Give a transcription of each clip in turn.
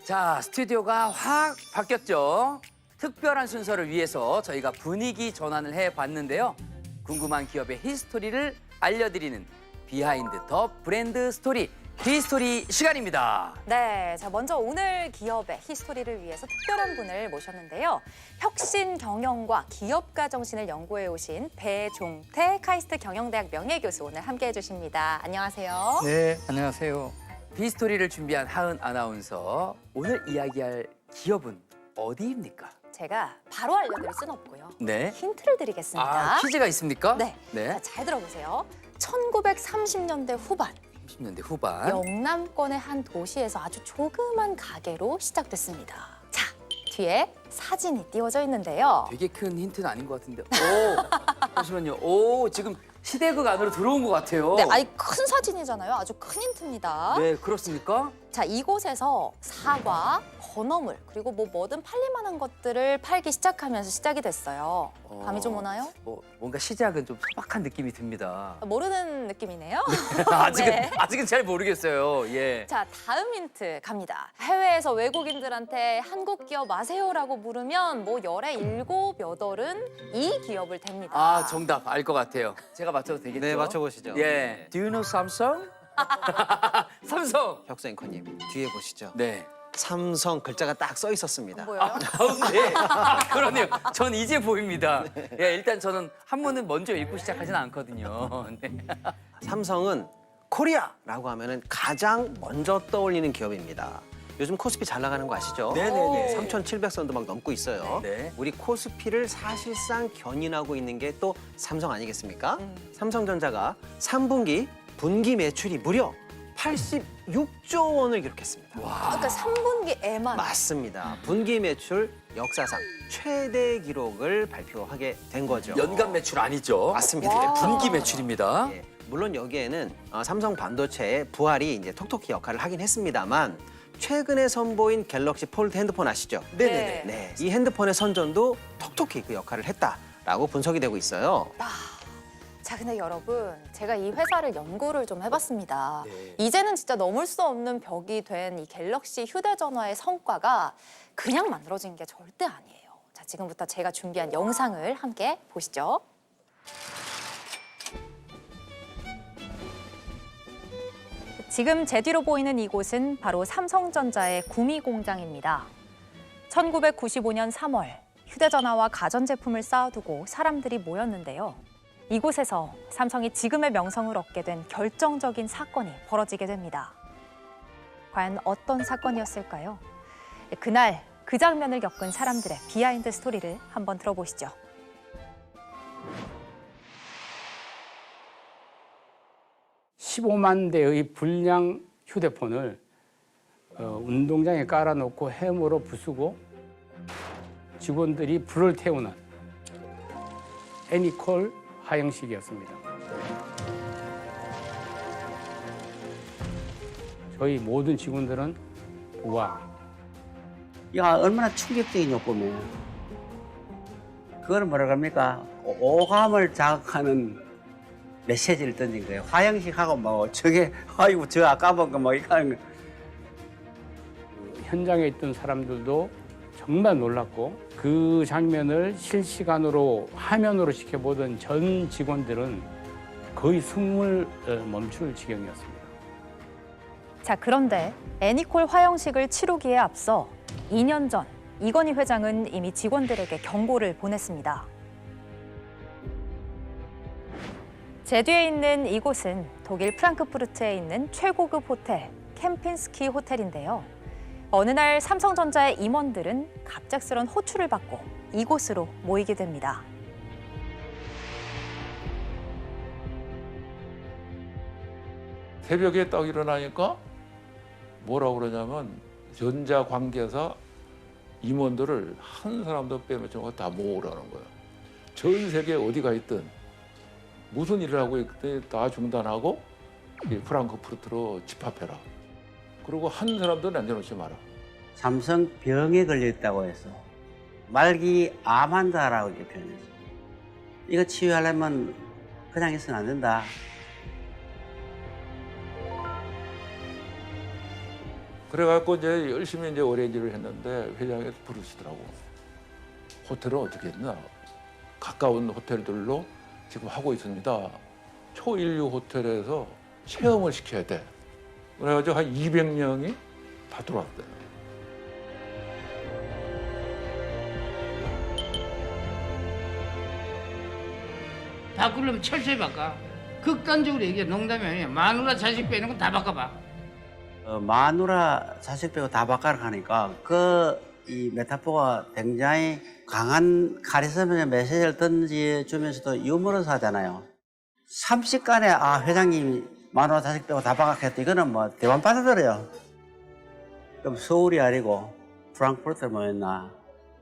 자, 스튜디오가 확 바뀌었죠. 특별한 순서를 위해서 저희가 분위기 전환을 해봤는데요. 궁금한 기업의 히스토리를 알려드리는 비하인드 더 브랜드 스토리, 히스토리 시간입니다. 네, 자 먼저 오늘 기업의 히스토리를 위해서 특별한 분을 모셨는데요. 혁신 경영과 기업가 정신을 연구해 오신 배종태 카이스트 경영대학 명예교수 오늘 함께해 주십니다. 안녕하세요. 네, 안녕하세요. 히스토리를 준비한 하은 아나운서, 오늘 이야기할 기업은 어디입니까? 제가 바로 알려드릴 수는 없고요. 네. 힌트를 드리겠습니다. 아, 퀴즈가 있습니까? 네. 자, 잘 들어보세요. 1930년대 후반 30년대 후반. 영남권의 한 도시에서 아주 조그만 가게로 시작됐습니다. 자, 뒤에 사진이 띄워져 있는데요. 되게 큰 힌트는 아닌 것 같은데. 오, 잠시만요. 오, 지금 시대극 안으로 들어온 것 같아요. 네, 아니 큰 사진이잖아요. 아주 큰 힌트입니다. 네, 그렇습니까? 자, 이곳에서 사과, 건어물, 그리고 뭐든 팔릴만한 것들을 팔기 시작하면서 시작이 됐어요. 감이 좀 오나요? 뭔가 시작은 좀 소박한 느낌이 듭니다. 모르는 느낌이네요. 아직은 잘 모르겠어요. 예. 자, 다음 힌트 갑니다. 해외에서 외국인들한테 한국 기업 아세요라고 물으면 뭐 열에 일곱, 여덟은 이 기업을 댑니다. 아, 정답 알 것 같아요. 제가 맞춰도 되겠죠? 네, 맞춰보시죠. 예. Do you know Samsung? 삼성. 혁수 앵커님, 뒤에 보시죠. 네. 삼성 글자가 딱 써 있었습니다. 뭐예요? 가운데. 그러네요. 전 이제 보입니다. 예, 일단 저는 한문은 먼저 읽고 시작하진 않거든요. 네. 삼성은 코리아라고 하면은 가장 먼저 떠올리는 기업입니다. 요즘 코스피 잘 나가는 거 아시죠? 네네네. 3,700선도 막 넘고 있어요. 네. 우리 코스피를 사실상 견인하고 있는 게 또 삼성 아니겠습니까? 삼성전자가 3분기 분기 매출이 무려 86조 원을 기록했습니다. 그러니까 3분기에만. 맞습니다. 분기 매출 역사상 최대 기록을 발표하게 된 거죠. 연간 매출 아니죠? 맞습니다. 네, 분기 매출입니다. 예, 물론 여기에는 삼성 반도체의 부활이 이제 톡톡히 역할을 하긴 했습니다만 최근에 선보인 갤럭시 폴드 핸드폰 아시죠? 네네네. 네, 이 핸드폰의 선전도 톡톡히 그 역할을 했다라고 분석이 되고 있어요. 자, 근데 여러분, 제가 이 회사를 연구를 좀 해봤습니다. 네. 이제는 진짜 넘을 수 없는 벽이 된 이 갤럭시 휴대전화의 성과가 그냥 만들어진 게 절대 아니에요. 자, 지금부터 제가 준비한 영상을 함께 보시죠. 지금 제 뒤로 보이는 이곳은 바로 삼성전자의 구미 공장입니다. 1995년 3월, 휴대전화와 가전제품을 쌓아두고 사람들이 모였는데요. 이곳에서 삼성이 지금의 명성을 얻게 된 결정적인 사건이 벌어지게 됩니다. 과연 어떤 사건이었을까요? 그날 그 장면을 겪은 사람들의 비하인드 스토리를 한번 들어보시죠. (15만) 대의 불량 휴대폰을 운동장에 깔아놓고 해무로 부수고 직원들이 불을 태우는 애니콜 하형식이었습니다. 저희 모든 직원들은 우와, 야, 얼마나 충격적이냐 보면 그걸 뭐라 합니까? 오감을 자극하는 메시지를 던진 거예요. 화형식하고 뭐 저게 아이고 저 아까 본거 뭐 이거 하는 거. 현장에 있던 사람들도 정말 놀랐고 그 장면을 실시간으로 화면으로 지켜보던 전 직원들은 거의 숨을 멈출 지경이었습니다. 자, 그런데 애니콜 화형식을 치르기에 앞서 2년 전 이건희 회장은 이미 직원들에게 경고를 보냈습니다. 제 뒤에 있는 이곳은 독일 프랑크푸르트에 있는 최고급 호텔 캠핀스키 호텔인데요. 어느 날 삼성전자의 임원들은 갑작스런 호출을 받고 이곳으로 모이게 됩니다. 새벽에 딱 일어나니까 뭐라고 그러냐면 전자관계사 임원들을 한 사람도 빼놓지 않고 다 모으라는 거야. 전 세계 어디가 있든 무슨 일을 하고 있든 다 중단하고 이 프랑크푸르트로 집합해라. 그리고 한 사람도 남겨놓지 마라. 삼성 병에 걸렸다고 해서 말기 암환자라고 이렇게 표현했어요. 이거 치유하려면 그냥 있으면 안 된다. 그래갖고 이제 열심히 이제 어레인지를 했는데 회장에서 부르시더라고. 호텔은 어떻게 했나? 가까운 호텔들로 지금 하고 있습니다. 초인류 호텔에서 체험을 시켜야 돼. 그래가지고 한 200명이 다 들어왔대요. 바꾸려면 철저히 바꿔. 극단적으로 얘기해. 농담이 아니야. 마누라 자식 빼는 건 다 바꿔봐. 마누라 자식 빼고 다 바꿔라 하니까 이 메타포가 굉장히 강한 카리스마의 메시지를 던져주면서도 유머러스하잖아요. 삼식간에 회장님이 마누라 자식 빼고 다 바꿔했다. 이거는 뭐 대만 받아들여요. 그럼 서울이 아니고 프랑크푸르트 뭐였나.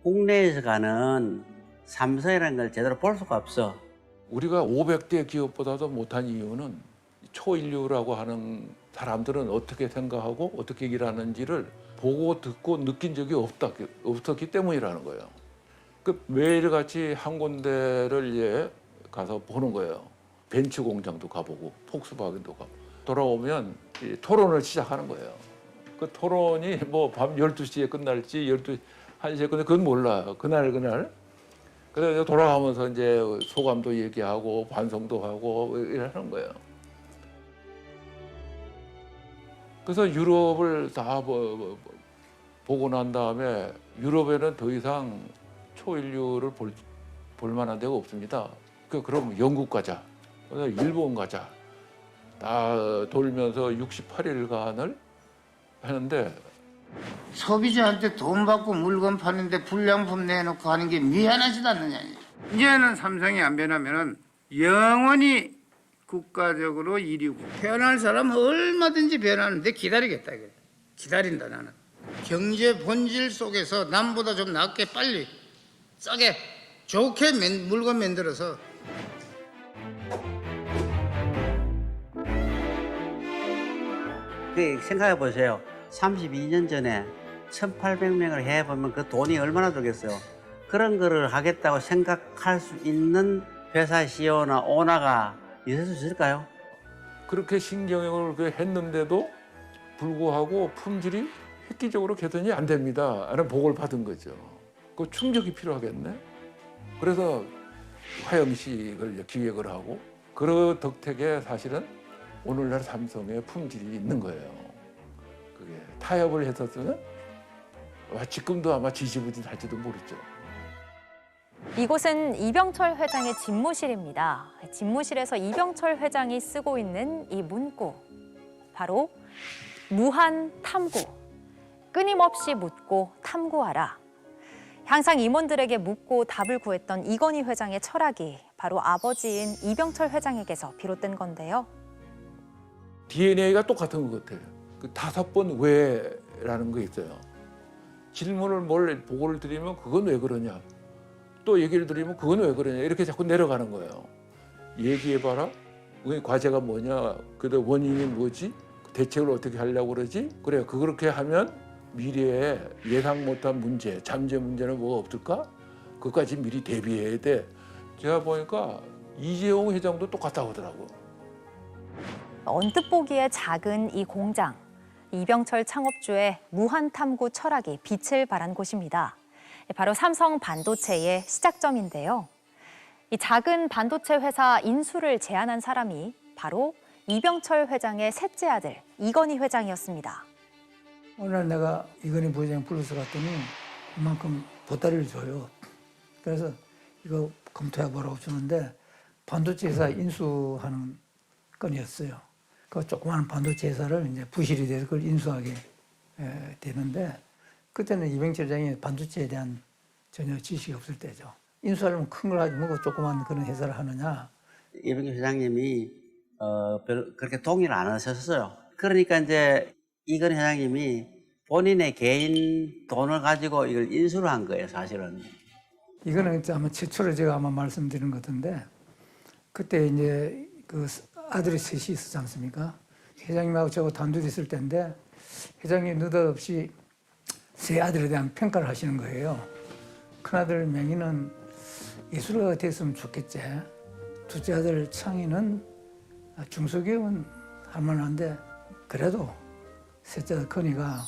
국내에서 가는 삼성이라는 걸 제대로 볼 수가 없어. 우리가 500대 기업보다도 못한 이유는 초인류라고 하는 사람들은 어떻게 생각하고 어떻게 일하는지를 보고 듣고 느낀 적이 없었기 때문이라는 거예요. 그 매일같이 한 군데를 가서 보는 거예요. 벤츠 공장도 가보고 폭스바겐도 가보고 돌아오면 이 토론을 시작하는 거예요. 그 토론이 뭐 밤 12시에 끝날지 1시에 끝날지 그건 몰라요. 그날 그래서 돌아가면서 이제 소감도 얘기하고 반성도 하고 이러는 거예요. 그래서 유럽을 다 보고 난 다음에 유럽에는 더 이상 초인류를 볼 만한 데가 없습니다. 그럼 영국 가자, 일본 가자. 다 돌면서 68일간을 하는데 소비자한테 돈 받고 물건 파는데 불량품 내놓고 하는 게 미안하지도 않느냐. 이제는 삼성이 안 변하면은 영원히 국가적으로 1위고 변할 사람은 얼마든지 변하는데 기다리겠다. 이게. 기다린다 나는. 경제 본질 속에서 남보다 좀 낫게 빨리 싸게 좋게 물건 만들어서 생각해 보세요. 32년 전에 1,800명을 해보면 그 돈이 얼마나 들겠어요. 그런 거를 하겠다고 생각할 수 있는 회사 CEO나 오너가 있을 수 있을까요? 그렇게 신경을 했는데도 불구하고 품질이 획기적으로 개선이 안 됩니다. 라는 보고를 받은 거죠. 그 충격이 필요하겠네. 그래서 화영식을 기획을 하고 그 덕택에 사실은 오늘날 삼성의 품질이 있는 거예요. 그게 타협을 했었으면 지금도 아마 지지부진할지도 모르죠. 이곳은 이병철 회장의 집무실입니다. 집무실에서 이병철 회장이 쓰고 있는 이 문구. 바로 무한 탐구. 끊임없이 묻고 탐구하라. 항상 임원들에게 묻고 답을 구했던 이건희 회장의 철학이 바로 아버지인 이병철 회장에게서 비롯된 건데요. DNA가 똑같은 것 같아요. 그 5번 왜라는 거 있어요. 질문을 보고를 드리면 그건 왜 그러냐. 또 얘기를 드리면 그건 왜 그러냐. 이렇게 자꾸 내려가는 거예요. 얘기해봐라. 과제가 뭐냐. 그다음 원인이 뭐지. 대책을 어떻게 하려고 그러지. 그래 그렇게 하면 미래에 예상 못한 문제, 잠재 문제는 뭐가 없을까? 그것까지 미리 대비해야 돼. 제가 보니까 이재용 회장도 똑같다고 하더라고. 언뜻 보기에 작은 이 공장. 이병철 창업주의 무한탐구 철학이 빛을 발한 곳입니다. 바로 삼성 반도체의 시작점인데요. 이 작은 반도체 회사 인수를 제안한 사람이 바로 이병철 회장의 셋째 아들 이건희 회장이었습니다. 오늘 내가 이건희 부회장 불러서 갔더니 이만큼 보따리를 줘요. 그래서 이거 검토해보라고 주는데 반도체 회사 인수하는 건이었어요. 그 조그마한 반도체 회사를 이제 부실이 돼서 그걸 인수하게 되는데 그때는 이병철 회장이 반도체에 대한 전혀 지식이 없을 때죠. 인수하려면 큰 걸 하지 뭐고 조그만 그런 회사를 하느냐. 이병철 회장님이 별로 그렇게 동의를 안 하셨어요. 그러니까 이제 이건희 회장님이 본인의 개인 돈을 가지고 이걸 인수를 한 거예요, 사실은. 이거는 아마 최초로 제가 아마 말씀드린 것 같은데 그때 이제 그 아들이 셋이 있었지 않습니까? 회장님하고 저하고 단둘이 있을 때인데 회장님이 느닷없이 세 아들에 대한 평가를 하시는 거예요. 큰아들 명희는 예술가가 됐으면 좋겠지. 둘째 아들 창희는 중소기업은 할 만한데 그래도 셋째 커니가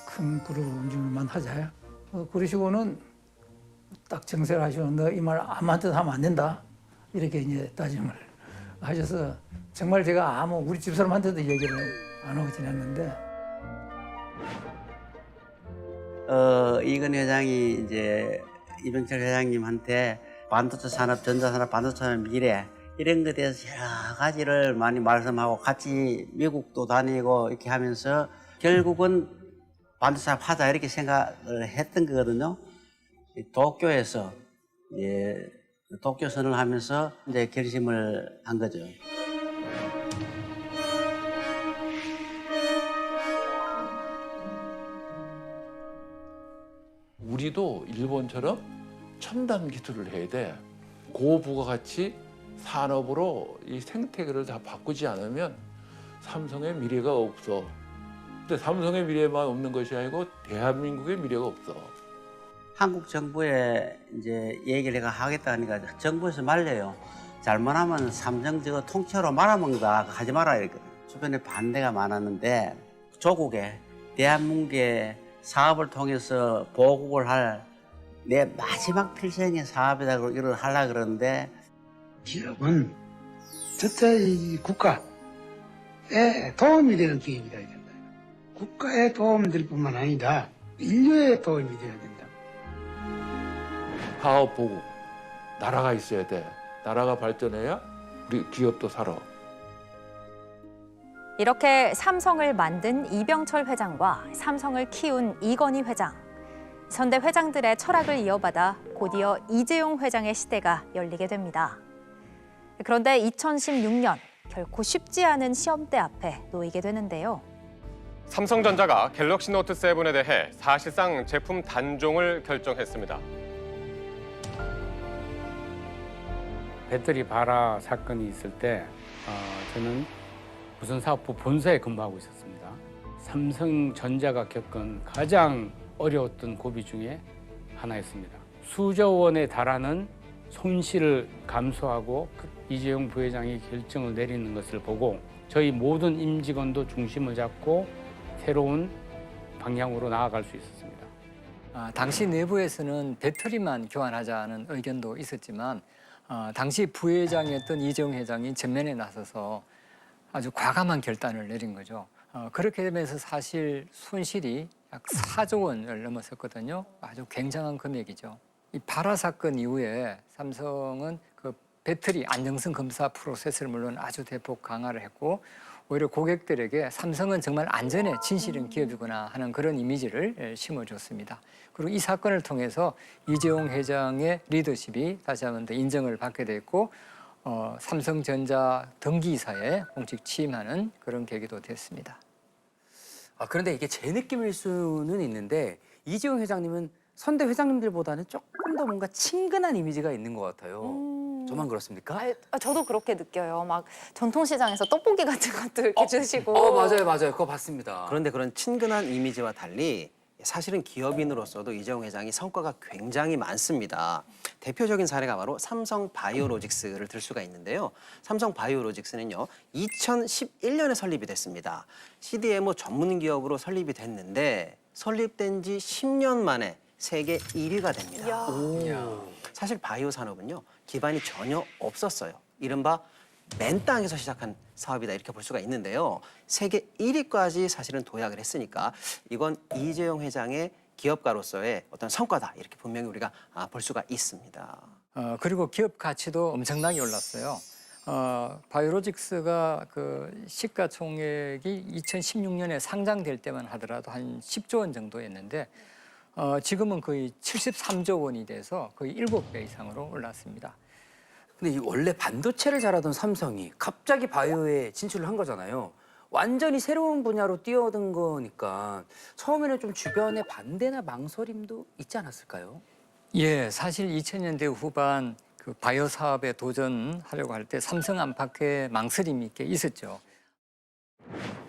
큰 그룹 움직임만 하자. 그러시고는 딱 정세를 하시고 너 이 말 아무한테도 하면 안 된다. 이렇게 이제 다짐을 하셔서 정말 제가 우리 집사람한테도 얘기를 안 하고 지냈는데 이건 회장이 이제 이병철 회장님한테 반도체 산업, 전자산업, 반도체 산업 미래 이런 것에 대해서 여러 가지를 많이 말씀하고 같이 미국도 다니고 이렇게 하면서 결국은 반도체 산업 하자 이렇게 생각을 했던 거거든요. 도쿄에서 도쿄 선언을 하면서 이제 결심을 한 거죠. 우리도 일본처럼 첨단 기술을 해야 돼. 고부가가치 산업으로 이 생태계를 다 바꾸지 않으면 삼성의 미래가 없어. 근데 삼성의 미래만 없는 것이 아니고 대한민국의 미래가 없어. 한국 정부에 이제 얘기를 내가 하겠다 하니까 정부에서 말려요. 잘못하면 삼성 저거 통째로 말아먹는다. 하지 마라. 이렇게. 주변에 반대가 많았는데 조국에 대한민국의 사업을 통해서 보국을 할 내 마지막 필생의 사업이다. 이걸 하려고 그러는데 기업은 첫째 이 국가에 도움이 되는 기업이 돼야 된다. 국가에 도움이 될 뿐만 아니라 인류에 도움이 돼야 된다. 사업 보국, 나라가 있어야 돼. 나라가 발전해야 우리 기업도 살아. 이렇게 삼성을 만든 이병철 회장과 삼성을 키운 이건희 회장. 선대 회장들의 철학을 이어받아 곧이어 이재용 회장의 시대가 열리게 됩니다. 그런데 2016년 결코 쉽지 않은 시험대 앞에 놓이게 되는데요. 삼성전자가 갤럭시 노트 7에 대해 사실상 제품 단종을 결정했습니다. 배터리 발화 사건이 있을 때 저는 부산사업부 본사에 근무하고 있었습니다. 삼성전자가 겪은 가장 어려웠던 고비 중에 하나였습니다. 수조 원에 달하는 손실을 감수하고 이재용 부회장이 결정을 내리는 것을 보고 저희 모든 임직원도 중심을 잡고 새로운 방향으로 나아갈 수 있었습니다. 당시 내부에서는 배터리만 교환하자는 의견도 있었지만 당시 부회장이었던 이재용 회장이 전면에 나서서 아주 과감한 결단을 내린 거죠. 그렇게 되면서 사실 손실이 약 4조 원을 넘었었거든요. 아주 굉장한 금액이죠. 이 발화 사건 이후에 삼성은 그 배터리 안정성 검사 프로세스를 물론 아주 대폭 강화를 했고 오히려 고객들에게 삼성은 정말 안전에 진실인 기업이구나 하는 그런 이미지를 심어줬습니다. 그리고 이 사건을 통해서 이재용 회장의 리더십이 다시 한번 더 인정을 받게 됐고 삼성전자 등기이사에 공식 취임하는 그런 계기도 됐습니다. 그런데 이게 제 느낌일 수는 있는데 이재용 회장님은 선대 회장님들보다는 조금 더 뭔가 친근한 이미지가 있는 것 같아요. 저만 그렇습니까? 저도 그렇게 느껴요. 막 전통시장에서 떡볶이 같은 것도 이렇게 주시고. 맞아요. 그거 봤습니다. 그런데 그런 친근한 이미지와 달리 사실은 기업인으로서도 이재용 회장이 성과가 굉장히 많습니다. 대표적인 사례가 바로 삼성 바이오로직스를 들 수가 있는데요. 삼성 바이오로직스는요, 2011년에 설립이 됐습니다. CDMO 전문 기업으로 설립이 됐는데 설립된 지 10년 만에 세계 1위가 됩니다. 사실 바이오 산업은요, 기반이 전혀 없었어요. 이른바 맨 땅에서 시작한 사업이다 이렇게 볼 수가 있는데요. 세계 1위까지 사실은 도약을 했으니까 이건 이재용 회장의 기업가로서의 어떤 성과다 이렇게 분명히 우리가 볼 수가 있습니다. 그리고 기업 가치도 엄청나게 올랐어요. 바이오로직스가 그 시가총액이 2016년에 상장될 때만 하더라도 한 10조 원 정도였는데 지금은 거의 73조 원이 돼서 거의 7배 이상으로 올랐습니다. 근데 이 원래 반도체를 잘하던 삼성이 갑자기 바이오에 진출을 한 거잖아요. 완전히 새로운 분야로 뛰어든 거니까 처음에는 좀 주변의 반대나 망설임도 있지 않았을까요? 예, 사실 2000년대 후반 그 바이오 사업에 도전하려고 할 때 삼성 안팎에 망설임이 꽤 있었죠.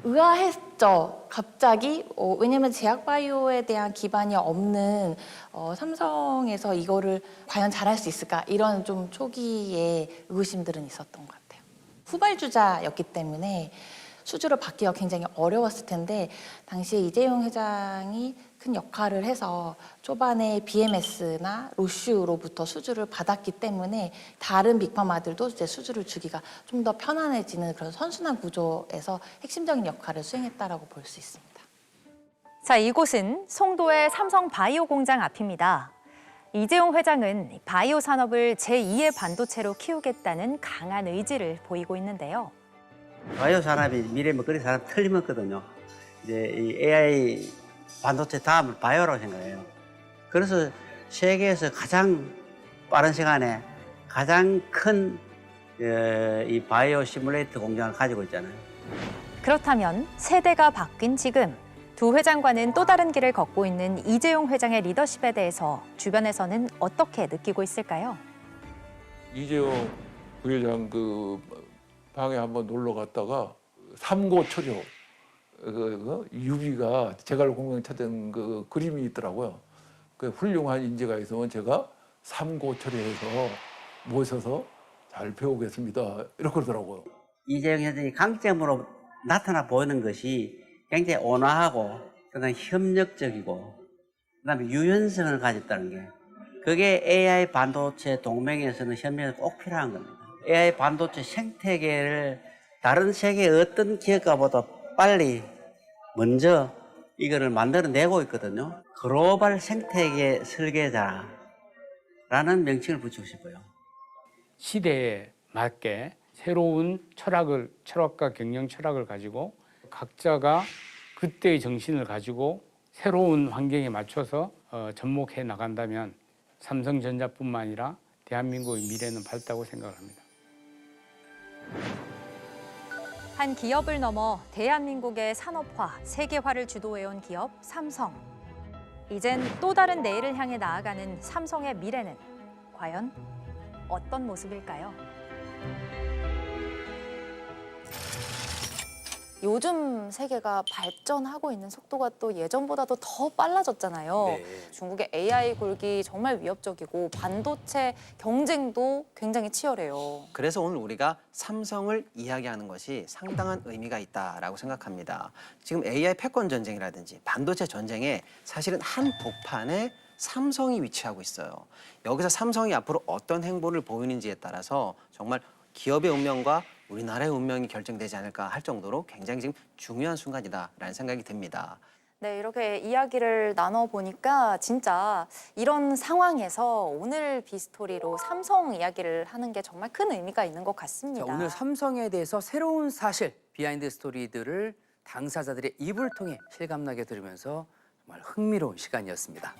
의아했죠. 갑자기 왜냐면 제약 바이오에 대한 기반이 없는 삼성에서 이거를 과연 잘할 수 있을까 이런 좀 초기에 의구심들은 있었던 것 같아요. 후발주자였기 때문에 수주를 받기가 굉장히 어려웠을 텐데 당시에 이재용 회장이 큰 역할을 해서 초반에 BMS나 로슈로부터 수주를 받았기 때문에 다른 빅파마들도 이제 수주를 주기가 좀 더 편안해지는 그런 선순환 구조에서 핵심적인 역할을 수행했다라고 볼 수 있습니다. 자, 이곳은 송도의 삼성 바이오 공장 앞입니다. 이재용 회장은 바이오 산업을 제2의 반도체로 키우겠다는 강한 의지를 보이고 있는데요. 바이오 산업이 미래 먹거리 산업 틀림없거든요. 이제 이 AI 반도체 다음을 바이오라고 생각해요. 그래서 세계에서 가장 빠른 시간에 가장 큰 이 바이오 시뮬레이터 공장을 가지고 있잖아요. 그렇다면 세대가 바뀐 지금 두 회장과는 또 다른 길을 걷고 있는 이재용 회장의 리더십에 대해서 주변에서는 어떻게 느끼고 있을까요? 이재용 부회장 그 방에 한번 놀러 갔다가 삼고초려 유비가 제갈공명에 찾은 그 그림이 있더라고요. 그 훌륭한 인재가 있으면 제가 삼고초려해서 모셔서 잘 배우겠습니다. 이렇게 그러더라고요. 이재용 회장이 강점으로 나타나 보이는 것이 굉장히 온화하고 그다음에 협력적이고 그다음에 유연성을 가졌다는 게 그게 AI 반도체 동맹에서는 협력이 꼭 필요한 겁니다. AI 반도체 생태계를 다른 세계의 어떤 기업가보다 빨리 먼저 이거를 만들어내고 있거든요. 글로벌 생태계 설계자라는 명칭을 붙이고 싶어요. 시대에 맞게 새로운 철학과 경영 철학을 가지고 각자가 그때의 정신을 가지고 새로운 환경에 맞춰서 접목해 나간다면 삼성전자뿐만 아니라 대한민국의 미래는 밝다고 생각합니다. 한 기업을 넘어 대한민국의 산업화, 세계화를 주도해온 기업 삼성. 이젠 또 다른 내일을 향해 나아가는 삼성의 미래는 과연 어떤 모습일까요? 요즘 세계가 발전하고 있는 속도가 또 예전보다도 더 빨라졌잖아요. 네. 중국의 AI 골기 정말 위협적이고 반도체 경쟁도 굉장히 치열해요. 그래서 오늘 우리가 삼성을 이야기하는 것이 상당한 의미가 있다라고 생각합니다. 지금 AI 패권 전쟁이라든지 반도체 전쟁에 사실은 한 복판에 삼성이 위치하고 있어요. 여기서 삼성이 앞으로 어떤 행보를 보이는지에 따라서 정말 기업의 운명과 우리나라의 운명이 결정되지 않을까 할 정도로 굉장히 지금 중요한 순간이다라는 생각이 듭니다. 네, 이렇게 이야기를 나눠보니까 진짜 이런 상황에서 오늘 비스토리로 삼성 이야기를 하는 게 정말 큰 의미가 있는 것 같습니다. 자, 오늘 삼성에 대해서 새로운 사실, 비하인드 스토리들을 당사자들의 입을 통해 실감나게 들으면서 정말 흥미로운 시간이었습니다.